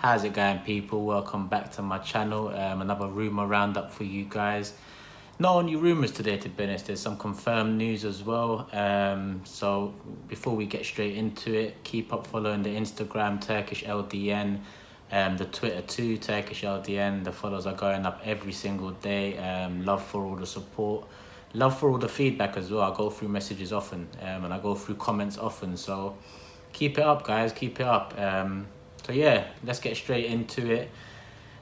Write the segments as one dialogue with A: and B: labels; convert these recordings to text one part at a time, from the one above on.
A: How's it going, people? Welcome back to my channel. Another rumour roundup for you guys. Not only rumours today, to be honest, there's some confirmed news as well. So before we get straight into it, keep up following the Instagram Turkish LDN, the Twitter too, Turkish LDN. The follows are going up every single day. Love for all the support, love for all the feedback as well. I go through messages often, and I go through comments often. So keep it up, guys. Keep it up. So yeah, let's get straight into it.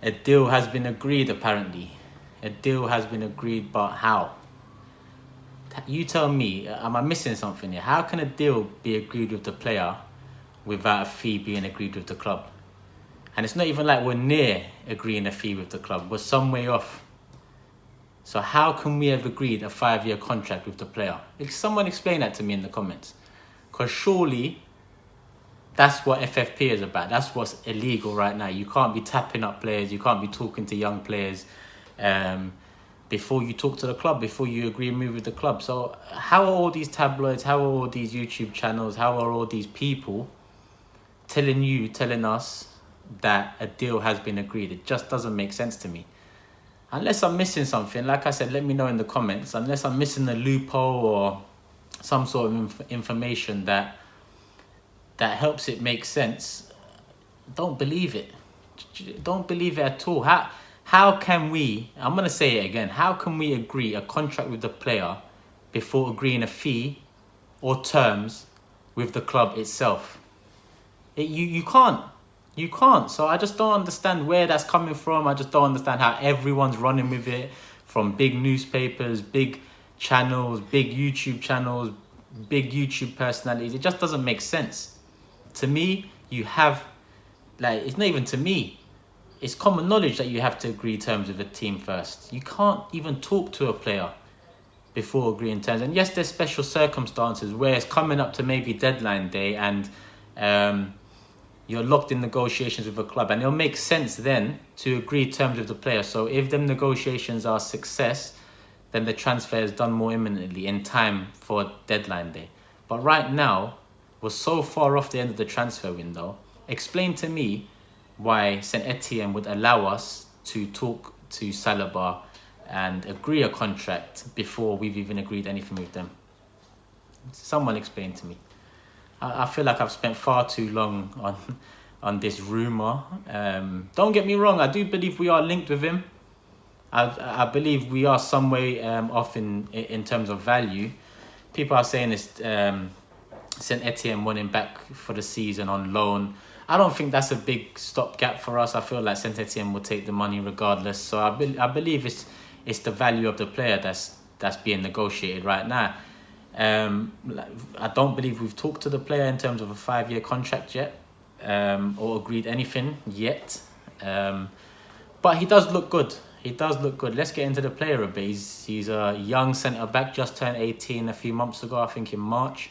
A: A deal has been agreed, apparently. A deal has been agreed, but how? You tell me, am I missing something here? How can a deal be agreed with the player without a fee being agreed with the club? And it's not even like we're near agreeing a fee with the club. We're some way off. So how can we have agreed a 5-year contract with the player? Someone explain that to me in the comments. Because surely that's what FFP is about. That's what's illegal right now. You can't be tapping up players. You can't be talking to young players before you talk to the club, before you agree and move with the club. So how are all these tabloids, how are all these YouTube channels, how are all these people telling us that a deal has been agreed? It just doesn't make sense to me. Unless I'm missing something, like I said, let me know in the comments. Unless I'm missing a loophole or some sort of information that helps it make sense, don't believe it. Don't believe it at all. How can we, I'm going to say it again, how can we agree a contract with the player before agreeing a fee or terms with the club itself? You can't. You can't. So I just don't understand where that's coming from. I just don't understand how everyone's running with it, from big newspapers, big channels, big YouTube channels, big YouTube personalities. It just doesn't make sense. To me, you have, like, it's not even to me. It's common knowledge that you have to agree terms with a team first. You can't even talk to a player before agreeing terms. And yes, there's special circumstances where it's coming up to maybe deadline day and you're locked in negotiations with a club, and it'll make sense then to agree terms with the player. So if them negotiations are a success, then the transfer is done more imminently in time for deadline day. But right now, we're so far off the end of the transfer window. Explain to me why St Etienne would allow us to talk to Saliba and agree a contract before we've even agreed anything with them. Someone explain to me. I feel like I've spent far too long on this rumour. Don't get me wrong, I do believe we are linked with him. I believe we are some way off in terms of value. People are saying it's St Etienne wanting back for the season on loan. I don't think that's a big stopgap for us. I feel like St Etienne will take the money regardless. So I believe it's the value of the player that's being negotiated right now. I don't believe we've talked to the player in terms of a 5-year contract yet, or agreed anything yet. But he does look good. He does look good. Let's get into the player a bit. He's a young centre-back, just turned 18 a few months ago, I think in March.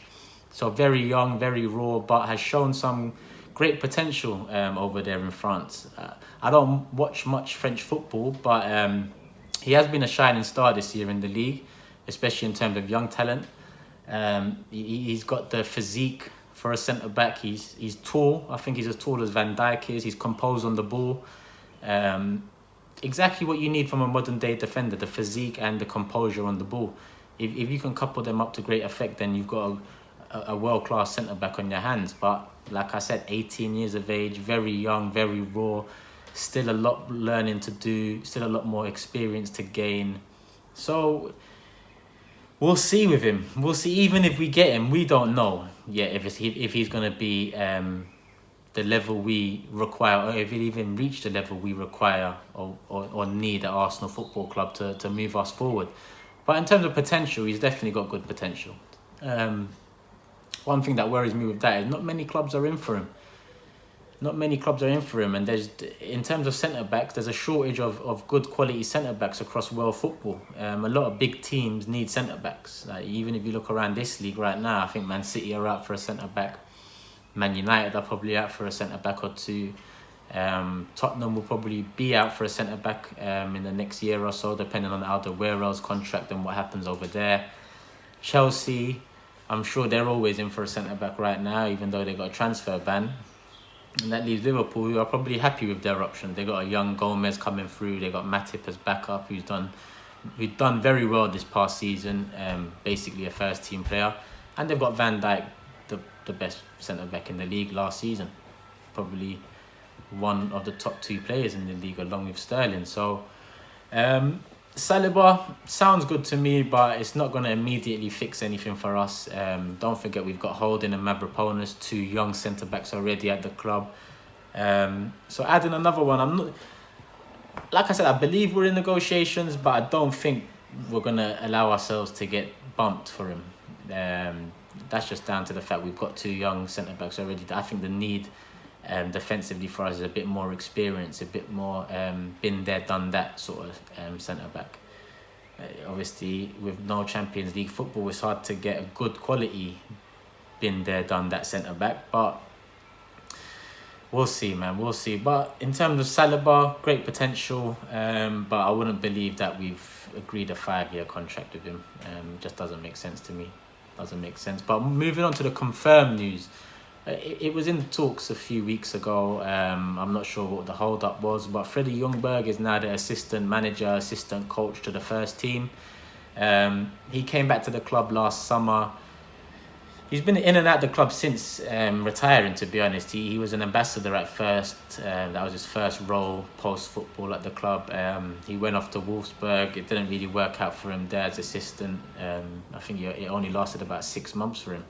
A: So very young, very raw, but has shown some great potential over there in France. I don't watch much French football, but he has been a shining star this year in the league, especially in terms of young talent. He's got the physique for a centre-back. He's tall. I think he's as tall as Van Dijk is. He's composed on the ball. Exactly what you need from a modern-day defender, the physique and the composure on the ball. If you can couple them up to great effect, then you've got a world-class centre-back on your hands. But like I said, 18 years of age, very young, very raw, still a lot learning to do, still a lot more experience to gain. So we'll see with him. We'll see. Even if we get him, we don't know yet if he's going to be the level we require, or if he even reach the level we require or need at Arsenal Football Club to move us forward. But in terms of potential, he's definitely got good potential. One thing that worries me with that is not many clubs are in for him. Not many clubs are in for him. And in terms of centre-backs, there's a shortage of good quality centre-backs across world football. A lot of big teams need centre-backs. Like, even if you look around this league right now, I think Man City are out for a centre-back. Man United are probably out for a centre-back or two. Tottenham will probably be out for a centre-back in the next year or so, depending on Alderweireld's contract and what happens over there. Chelsea, I'm sure they're always in for a centre-back right now, even though they got a transfer ban. And that leaves Liverpool, who are probably happy with their options. They got a young Gomez coming through. They got Matip as backup, who's done very well this past season. Basically a first team player, and they've got Van Dijk, the best centre back in the league last season, probably one of the top 2 players in the league along with Sterling. So Saliba sounds good to me, but it's not going to immediately fix anything for us. Don't forget we've got Holding and Mavropanos, 2 young centre backs already at the club. So adding another one, I'm not, like I said, I believe we're in negotiations, but I don't think we're going to allow ourselves to get bumped for him. That's just down to the fact we've got 2 young centre backs already. I think the need defensively for us is a bit more experience, a bit more been there, done that sort of centre back. Obviously, with no Champions League football, it's hard to get a good quality been there, done that centre back. But we'll see, man. We'll see. But in terms of Saliba, great potential. But I wouldn't believe that we've agreed a 5-year contract with him. Just doesn't make sense to me. Doesn't make sense. But moving on to the confirmed news. It was in the talks a few weeks ago. I'm not sure what the hold-up was, but FREDDIE Ljungberg is now the assistant manager, assistant coach to the first team. He came back to the club last summer. He's been in and out the club since retiring, to be honest. He was an ambassador at first. That was his first role post-football at the club. He went off to Wolfsburg. It didn't really work out for him there as assistant. I think it only lasted about 6 months for him.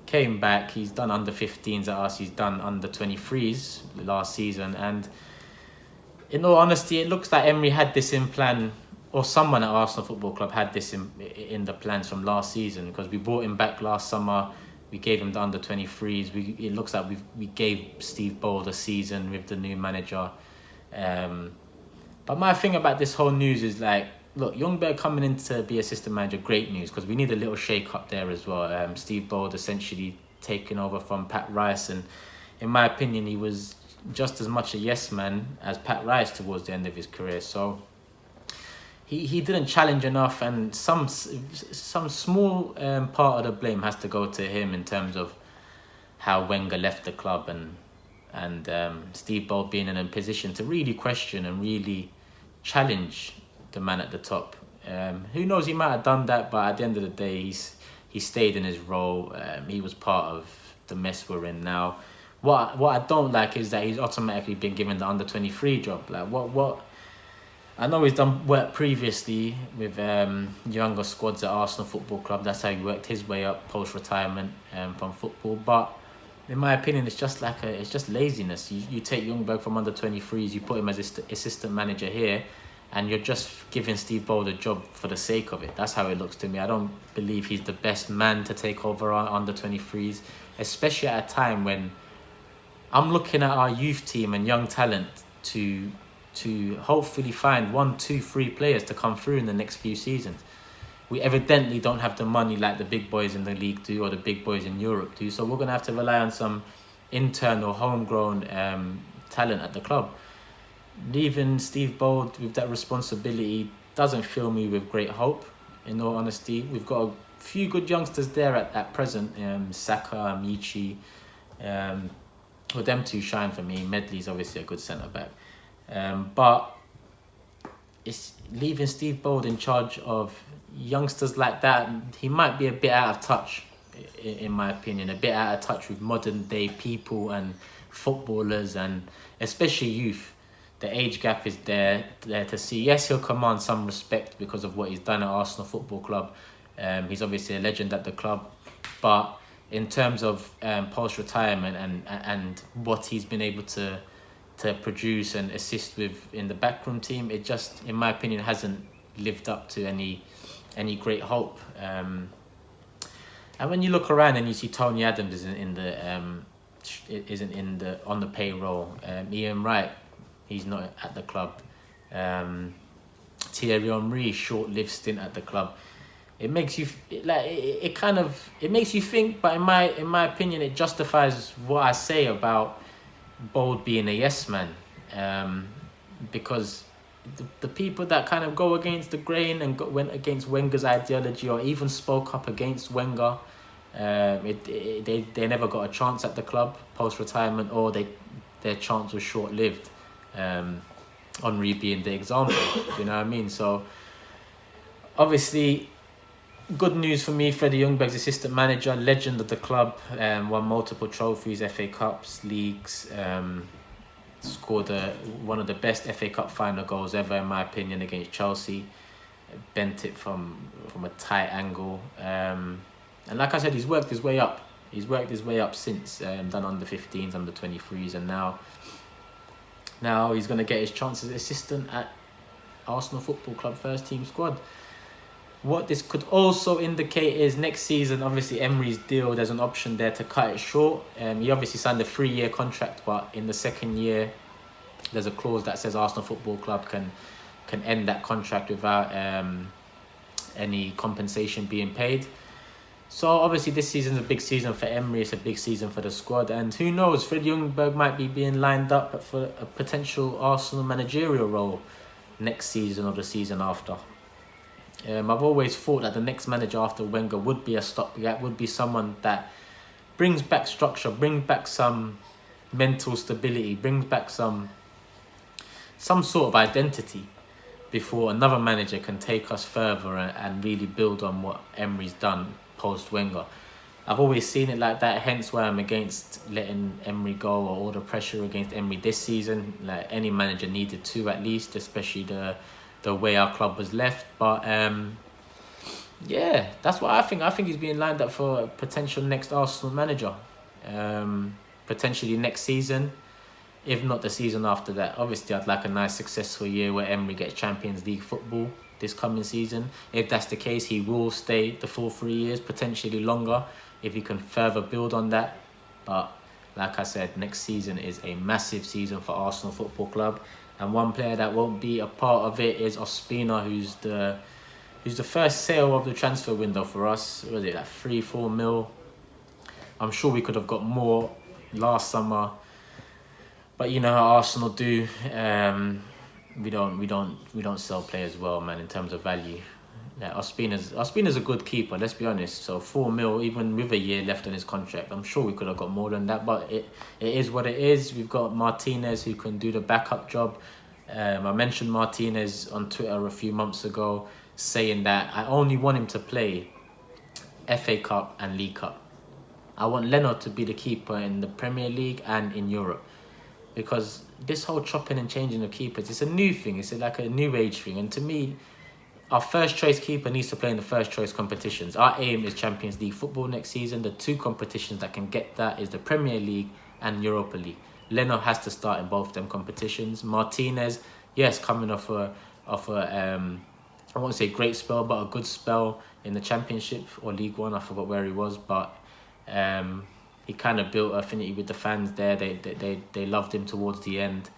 A: Came back, he's done under 15s at us, he's done under 23s last season, and in all honesty, it looks like Emery had this in plan, or someone at Arsenal Football Club had this in the plans from last season, because we brought him back last summer, we gave him the under 23s, it looks like we gave Steve Bold a season with the new manager. But my thing about this whole news is like, look, Ljungberg coming in to be assistant manager, great news, because we need a little shake-up there as well. Steve Bold essentially taking over from Pat Rice, and in my opinion, he was just as much a yes man as Pat Rice towards the end of his career. So he didn't challenge enough, and some small part of the blame has to go to him in terms of how Wenger left the club, and Steve Bold being in a position to really question and really challenge the man at the top. Who knows, he might have done that, but at the end of the day, he stayed in his role. He was part of the mess we're in now. What I don't like is that he's automatically been given the under 23 job. Like what? I know he's done work previously with younger squads at Arsenal Football Club. That's how he worked his way up post retirement from football. But in my opinion, it's just laziness. You take Ljungberg from under 23s, you put him as assistant manager here, and you're just giving Steve Bold a job for the sake of it. That's how it looks to me. I don't believe he's the best man to take over our under 23s, especially at a time when I'm looking at our youth team and young talent to hopefully find 1, 2, 3 players to come through in the next few seasons. We evidently don't have the money like the big boys in the league do, or the big boys in Europe do. So we're going to have to rely on some internal, homegrown talent at the club. Leaving Steve Bold with that responsibility doesn't fill me with great hope, in all honesty. We've got a few good youngsters there at present, Saka, Amici. Well, them two shine for me. Medley's obviously a good centre-back. But it's leaving Steve Bold in charge of youngsters like that. He might be a bit out of touch, in my opinion. A bit out of touch with modern-day people and footballers, and especially youth. The age gap is there to see. Yes, he'll command some respect because of what he's done at Arsenal Football Club. He's obviously a legend at the club. But in terms of post-retirement and what he's been able to produce and assist with in the backroom team, it just, in my opinion, hasn't lived up to any great hope. And when you look around and you see Tony Adams isn't on the payroll, Ian Wright, he's not at the club. Thierry Henry, short-lived stint at the club. It makes you it makes you think, but in my opinion, it justifies what I say about Bold being a yes man, because the people that kind of go against the grain and went against Wenger's ideology, or even spoke up against Wenger, they never got a chance at the club post retirement, or they their chance was short-lived. Henry being the example, do you know what I mean? So obviously, good news for me. Freddie Ljungberg's assistant manager, legend of the club, won multiple trophies, FA Cups, leagues, scored one of the best FA Cup final goals ever, in my opinion, against Chelsea. Bent it from a tight angle. And like I said, he's worked his way up. He's worked his way up since, done under 15s, under 23s, and now he's going to get his chance as assistant at Arsenal Football Club first team squad. What this could also indicate is next season, obviously Emery's deal, there's an option there to cut it short. He obviously signed a 3-year contract, but in the second year, there's a clause that says Arsenal Football Club can end that contract without any compensation being paid. So obviously this season's a big season for Emery, it's a big season for the squad, and who knows, Freddie Ljungberg might be being lined up for a potential Arsenal managerial role next season or the season after. I've always thought that the next manager after Wenger would be a stopgap, would be someone that brings back structure, brings back some mental stability, brings back some sort of identity before another manager can take us further and really build on what Emery's done post-Wenger. I've always seen it like that, hence why I'm against letting Emery go, or all the pressure against Emery this season. Like, any manager needed to, at least, especially the way our club was left. But yeah, that's what I think. I think he's being lined up for a potential next Arsenal manager. Potentially next season, if not the season after that. Obviously, I'd like a nice successful year where Emery gets Champions League football this coming season. If that's the case, he will stay the full 3 years, potentially longer, if he can further build on that. But like I said, next season is a massive season for Arsenal Football Club, and one player that won't be a part of it is Ospina, who's the first sale of the transfer window for us. What was it, like 3-4 mil? I'm sure we could have got more last summer, but you know how Arsenal do. We don't sell players well, man, in terms of value. Yeah, Ospina's a good keeper, let's be honest. So 4 mil, even with a year left on his contract, I'm sure we could have got more than that, but it is what it is. We've got Martinez, who can do the backup job. I mentioned Martinez on Twitter a few months ago, saying that I only want him to play FA Cup and League Cup. I want Leno to be the keeper in the Premier League and in Europe. Because this whole chopping and changing of keepers, it's a new thing. It's like a new age thing. And to me, our first choice keeper needs to play in the first choice competitions. Our aim is Champions League football next season. The two competitions that can get that is the Premier League and Europa League. Leno has to start in both them competitions. Martinez, yes, coming off a I won't say great spell, but a good spell in the Championship or League One. I forgot where he was, but he kind of built affinity with the fans there. They loved him towards the end.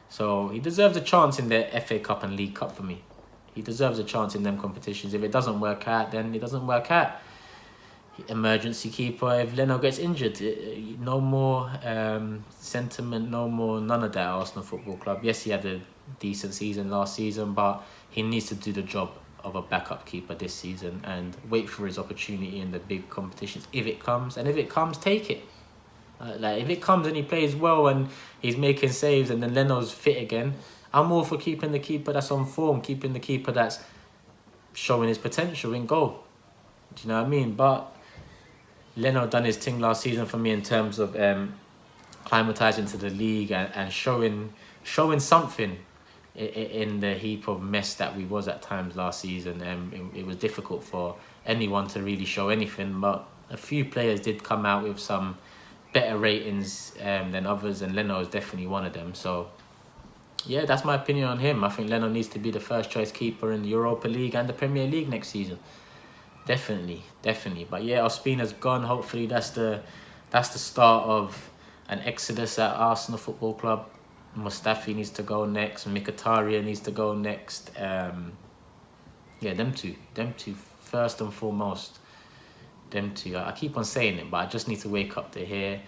A: So he deserves a chance in the FA Cup and League Cup for me. He deserves a chance in them competitions. If it doesn't work out, then it doesn't work out. Emergency keeper, if Leno gets injured, no more sentiment, none of that at Arsenal Football Club. Yes, he had a decent season last season, but he needs to do the job of a backup keeper this season and wait for his opportunity in the big competitions if it comes. And if it comes, take it. Like, if it comes and he plays well and he's making saves and then Leno's fit again, I'm all for keeping the keeper that's on form, keeping the keeper that's showing his potential in goal. Do you know what I mean? But Leno done his thing last season for me in terms of climatising to the league and showing something in the heap of mess that we was at times last season. It was difficult for anyone to really show anything, but a few players did come out with some better ratings than others, and Leno is definitely one of them. So yeah, that's my opinion on him. I think Leno needs to be the first choice keeper in the Europa League and the Premier League next season. Definitely. But yeah, Ospina's gone. Hopefully that's the start of an exodus at Arsenal Football Club. Mustafi needs to go next. Mkhitaryan needs to go next. Yeah, them two first and foremost. Them two. I keep on saying it, but I just need to wake up to hear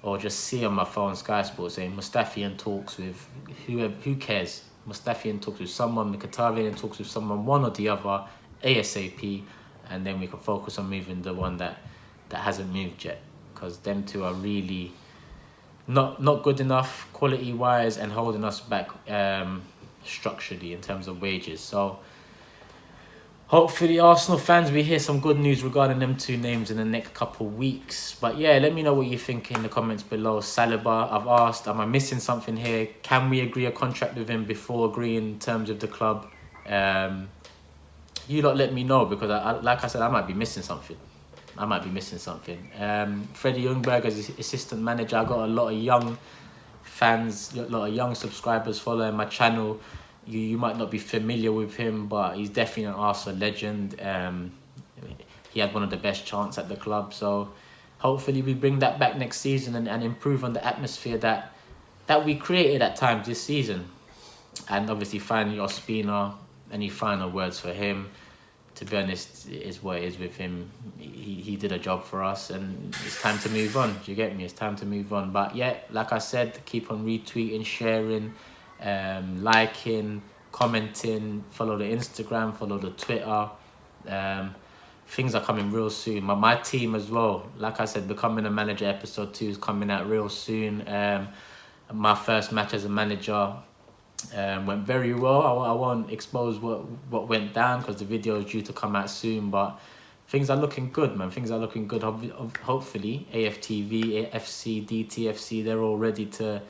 A: or just see on my phone Sky Sports saying Mustafi talks with who cares? Mustafi talks with someone, Mkhitaryan talks with someone, one or the other, ASAP, and then we can focus on moving the one that hasn't moved yet, because them two are really not good enough quality wise, and holding us back structurally in terms of wages. So hopefully Arsenal fans, we hear some good news regarding them two names in the next couple of weeks. But yeah, let me know what you think in the comments below. Saliba, I've asked, am I missing something here? Can we agree a contract with him before agreeing terms of the club? You lot let me know, because like I said, I might be missing something. Freddie Ljungberg as assistant manager. I got a lot of young fans, a lot of young subscribers following my channel. You might not be familiar with him, but he's definitely an Arsenal legend. He had one of the best chants at the club. So hopefully we bring that back next season and improve on the atmosphere that we created at times this season. And obviously finally Ospina, any final words for him? To be honest, it is what it is with him. He did a job for us, and it's time to move on. Do you get me? It's time to move on. But yeah, like I said, keep on retweeting, sharing, liking, commenting, follow the Instagram, follow the Twitter. Things are coming real soon. My team as well, like I said, Becoming a Manager episode 2 is coming out real soon. My first match as a manager went very well. I won't expose what went down, because the video is due to come out soon, but things are looking good, man. Things are looking good. Hopefully AFTV, AFC, DTFC, they're all ready to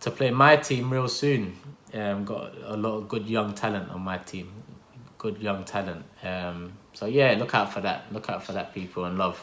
A: play my team real soon. Got a lot of good young talent on my team. So yeah, look out for that, people, and love.